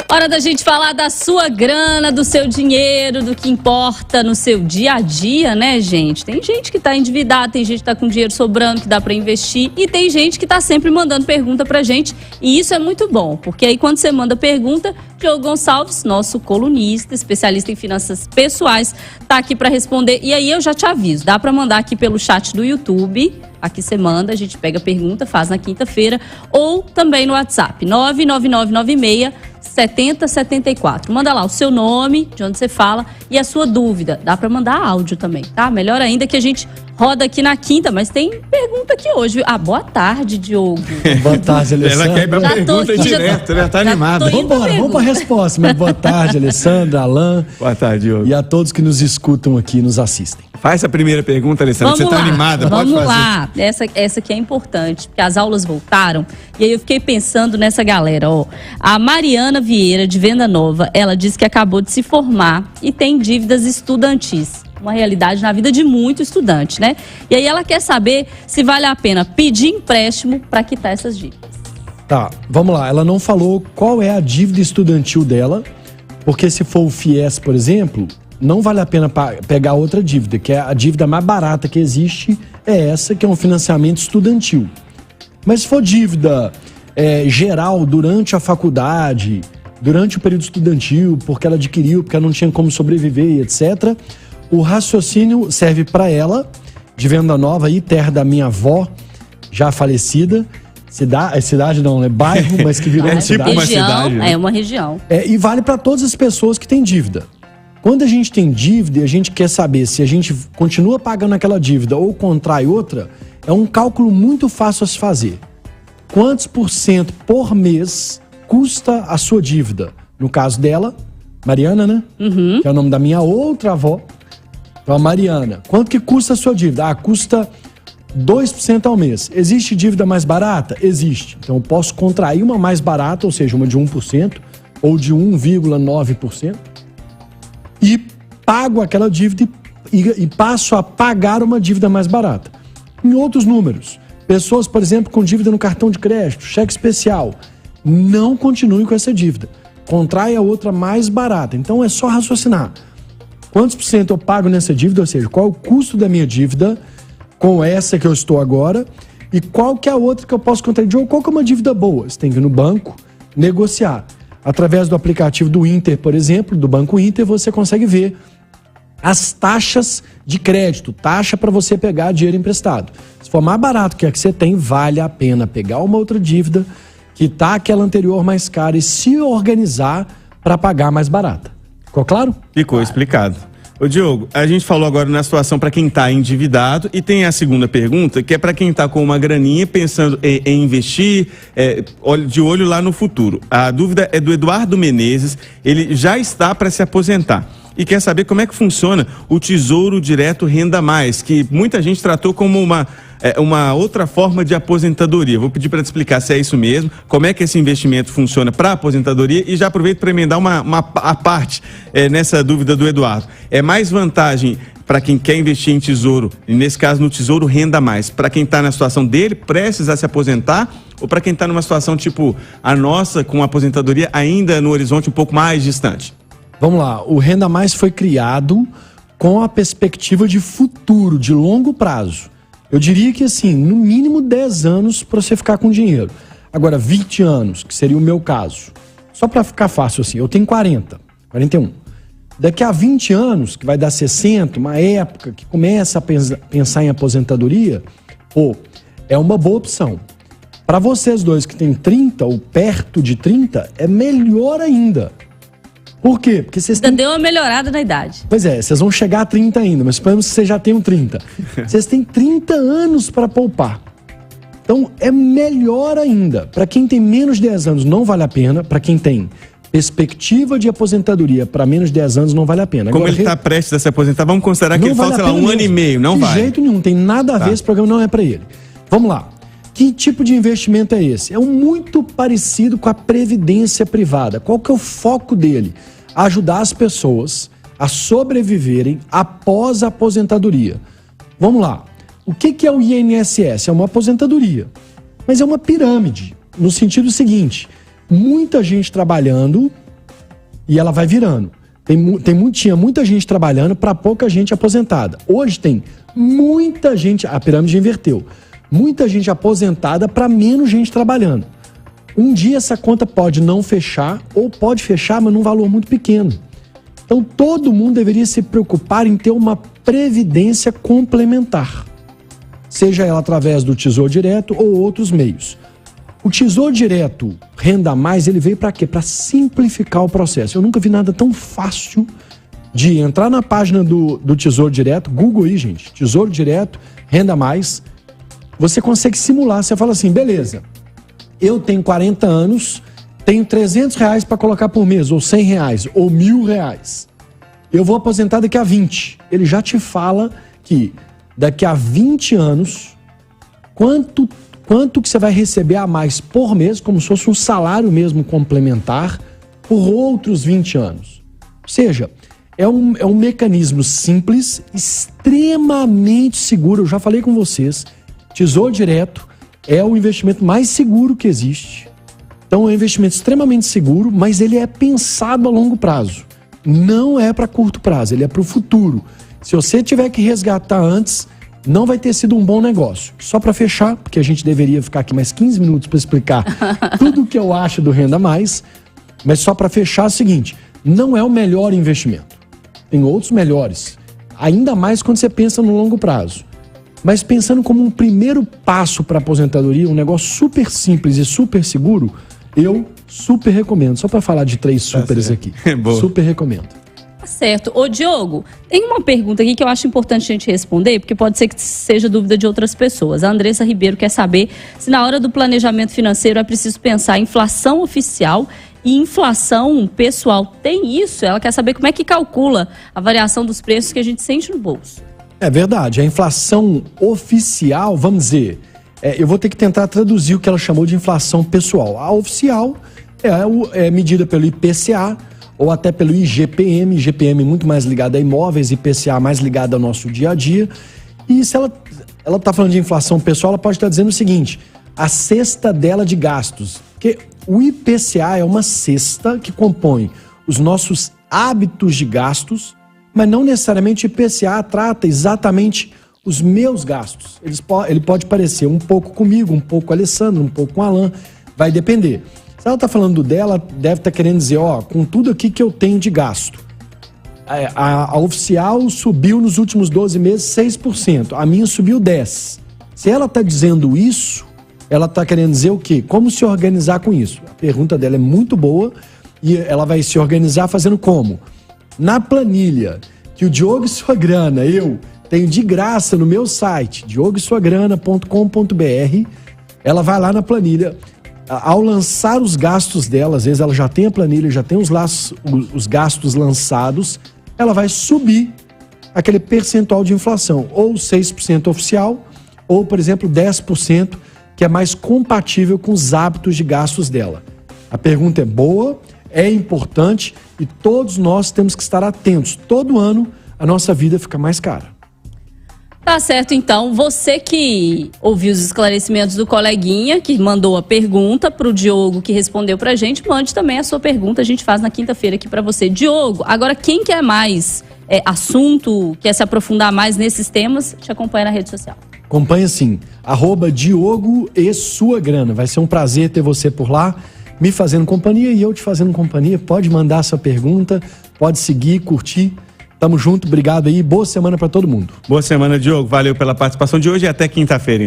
Hora da gente falar da sua grana, do seu dinheiro, do que importa no seu dia a dia, né, gente? Tem gente que tá endividada, tem gente que tá com dinheiro sobrando, que dá pra investir, e tem gente que tá sempre mandando pergunta pra gente, e isso é muito bom, porque aí quando você manda pergunta, Diogo Gonçalves, nosso colunista, especialista em finanças pessoais, tá aqui pra responder. E aí eu já te aviso, dá pra mandar aqui pelo chat do YouTube. Aqui você manda, a gente pega a pergunta, faz na quinta-feira, ou também no WhatsApp, 99996-7074. Manda lá o seu nome, de onde você fala, e a sua dúvida. Dá para mandar áudio também, tá? Melhor ainda que a gente roda aqui na quinta, mas tem pergunta aqui hoje. Ah, boa tarde, Diogo. Boa tarde, Alessandra. Ela quer ir pra pergunta direto, né? Tá animada. Vamos pra resposta. Mas boa tarde, Alessandra, Alain. Boa tarde, Diogo. E a todos que nos escutam aqui e nos assistem. Faz a primeira pergunta, Alessandra. Você tá animada, pode fazer. Vamos lá. Essa aqui é importante, porque as aulas voltaram. E aí eu fiquei pensando nessa galera, ó. A Mariana Vieira, de Venda Nova, ela disse que acabou de se formar e tem dívidas estudantis. Uma realidade na vida de muito estudante, né? E aí ela quer saber se vale a pena pedir empréstimo para quitar essas dívidas. Tá, vamos lá. Ela não falou qual é a dívida estudantil dela, porque se for o FIES, por exemplo, não vale a pena pegar outra dívida, que é a dívida mais barata que existe, é essa, que é um financiamento estudantil. Mas se for dívida geral durante a faculdade, durante o período estudantil, porque ela adquiriu, porque ela não tinha como sobreviver, etc., o raciocínio serve para ela, de Venda Nova, aí, terra da minha avó, já falecida. Cidade não, né? Bairro, mas que virou uma cidade. Uma cidade, né? É uma região. E vale para todas as pessoas que têm dívida. Quando a gente tem dívida e a gente quer saber se a gente continua pagando aquela dívida ou contrai outra, é um cálculo muito fácil a se fazer. Quantos % por mês custa a sua dívida? No caso dela, Mariana, né? Uhum. Que é o nome da minha outra avó. Então, a Mariana, quanto que custa a sua dívida? Custa 2% ao mês. Existe dívida mais barata? Existe. Então, eu posso contrair uma mais barata, ou seja, uma de 1% ou de 1,9%, e pago aquela dívida e passo a pagar uma dívida mais barata. Em outros números, pessoas, por exemplo, com dívida no cartão de crédito, cheque especial, não continuem com essa dívida. Contrai a outra mais barata. Então, é só raciocinar. Quantos % eu pago nessa dívida, ou seja, qual é o custo da minha dívida com essa que eu estou agora e qual que é a outra que eu posso contrair? Qual que é uma dívida boa? Você tem que ir no banco negociar. Através do aplicativo do Inter, por exemplo, do Banco Inter, você consegue ver as taxas de crédito, taxa para você pegar dinheiro emprestado. Se for mais barato que a que você tem, vale a pena pegar uma outra dívida, quitar aquela anterior mais cara e se organizar para pagar mais barata. Ficou claro? Ficou explicado. Ô Diogo, a gente falou agora na situação para quem está endividado e tem a segunda pergunta, que é para quem está com uma graninha pensando em investir, de olho lá no futuro. A dúvida é do Eduardo Menezes, ele já está para se aposentar e quer saber como é que funciona o Tesouro Direto Renda Mais, que muita gente tratou como uma outra forma de aposentadoria. Vou pedir para te explicar se é isso mesmo, como é que esse investimento funciona para a aposentadoria e já aproveito para emendar a parte nessa dúvida do Eduardo. É mais vantagem para quem quer investir em tesouro, e nesse caso no Tesouro Renda Mais, para quem está na situação dele, prestes a se aposentar, ou para quem está numa situação tipo a nossa, com a aposentadoria ainda no horizonte um pouco mais distante? Vamos lá, o Renda Mais foi criado com a perspectiva de futuro, de longo prazo. Eu diria que assim, no mínimo 10 anos para você ficar com dinheiro. Agora, 20 anos, que seria o meu caso. Só para ficar fácil assim, eu tenho 41. Daqui a 20 anos, que vai dar 60, uma época que começa a pensar em aposentadoria, é uma boa opção. Para vocês dois que têm 30 ou perto de 30, é melhor ainda. Por quê? Porque vocês deu uma melhorada na idade. Pois é, vocês vão chegar a 30 ainda, mas suponhamos que vocês já tenham 30. Vocês têm 30 anos para poupar. Então, é melhor ainda. Para quem tem menos de 10 anos, não vale a pena. Para quem tem perspectiva de aposentadoria para menos de 10 anos, não vale a pena. Como ele está prestes a se aposentar, vamos considerar que ele falta, sei lá, um ano e meio, não vai. De jeito nenhum, tem nada a ver, esse programa não é para ele. Vamos lá. Que tipo de investimento é esse? É muito parecido com a previdência privada. Qual que é o foco dele? Ajudar as pessoas a sobreviverem após a aposentadoria. Vamos lá. O que é o INSS? É uma aposentadoria, mas é uma pirâmide, no sentido seguinte: muita gente trabalhando e ela vai virando. Tinha muita gente trabalhando para pouca gente aposentada. Hoje tem muita gente, a pirâmide inverteu, muita gente aposentada para menos gente trabalhando. Um dia essa conta pode não fechar, ou pode fechar, mas num valor muito pequeno. Então todo mundo deveria se preocupar em ter uma previdência complementar, seja ela através do Tesouro Direto ou outros meios. O Tesouro Direto Renda Mais, ele veio para quê? Para simplificar o processo. Eu nunca vi nada tão fácil de entrar na página do Tesouro Direto, Google aí, gente, Tesouro Direto Renda Mais, você consegue simular, você fala assim, beleza, eu tenho 40 anos, tenho R$300 para colocar por mês, ou R$100, ou R$1.000. Eu vou aposentar daqui a 20. Ele já te fala que daqui a 20 anos, quanto que você vai receber a mais por mês, como se fosse um salário mesmo complementar, por outros 20 anos. Ou seja, é um mecanismo simples, extremamente seguro. Eu já falei com vocês, Tesouro Direto é o investimento mais seguro que existe. Então é um investimento extremamente seguro, mas ele é pensado a longo prazo. Não é para curto prazo, ele é para o futuro. Se você tiver que resgatar antes, não vai ter sido um bom negócio. Só para fechar, porque a gente deveria ficar aqui mais 15 minutos para explicar tudo o que eu acho do Renda Mais, mas só para fechar é o seguinte, não é o melhor investimento. Tem outros melhores, ainda mais quando você pensa no longo prazo. Mas pensando como um primeiro passo para a aposentadoria, um negócio super simples e super seguro, eu super recomendo. Só para falar de 3 superes aqui. Super recomendo. Tá certo. Ô Diogo, tem uma pergunta aqui que eu acho importante a gente responder, porque pode ser que seja dúvida de outras pessoas. A Andressa Ribeiro quer saber se na hora do planejamento financeiro é preciso pensar em inflação oficial e inflação pessoal. Tem isso? Ela quer saber como é que calcula a variação dos preços que a gente sente no bolso. É verdade. A inflação oficial, vamos dizer, eu vou ter que tentar traduzir o que ela chamou de inflação pessoal. A oficial é medida pelo IPCA, ou até pelo IGPM, IGPM muito mais ligado a imóveis, IPCA mais ligado ao nosso dia a dia. E se ela está falando de inflação pessoal, ela pode estar dizendo o seguinte, a cesta dela de gastos. Porque o IPCA é uma cesta que compõe os nossos hábitos de gastos, mas não necessariamente o IPCA trata exatamente os meus gastos. Ele pode parecer um pouco comigo, um pouco com o Alessandro, um pouco com o Alan, vai depender. Se ela está falando dela, deve estar querendo dizer, com tudo aqui que eu tenho de gasto. A oficial subiu nos últimos 12 meses 6%, a minha subiu 10%. Se ela está dizendo isso, ela está querendo dizer o quê? Como se organizar com isso? A pergunta dela é muito boa e ela vai se organizar fazendo como? Na planilha que o Diogo e Sua Grana, eu tenho de graça no meu site, diogoesuagrana.com.br, ela vai lá na planilha. Ao lançar os gastos dela, às vezes ela já tem a planilha, já tem os gastos lançados, ela vai subir aquele percentual de inflação, ou 6% oficial, ou, por exemplo, 10%, que é mais compatível com os hábitos de gastos dela. A pergunta é boa, é importante e todos nós temos que estar atentos. Todo ano a nossa vida fica mais cara. Tá certo, então. Você que ouviu os esclarecimentos do coleguinha, que mandou a pergunta pro Diogo, que respondeu pra gente, mande também a sua pergunta. A gente faz na quinta-feira aqui pra você. Diogo, agora quem quer mais assunto, quer se aprofundar mais nesses temas, te acompanha na rede social. Acompanha sim, @DiogoESuaGrana. Vai ser um prazer ter você por lá, me fazendo companhia e eu te fazendo companhia. Pode mandar sua pergunta, pode seguir, curtir. Tamo junto, obrigado aí, boa semana pra todo mundo. Boa semana, Diogo. Valeu pela participação de hoje e até quinta-feira.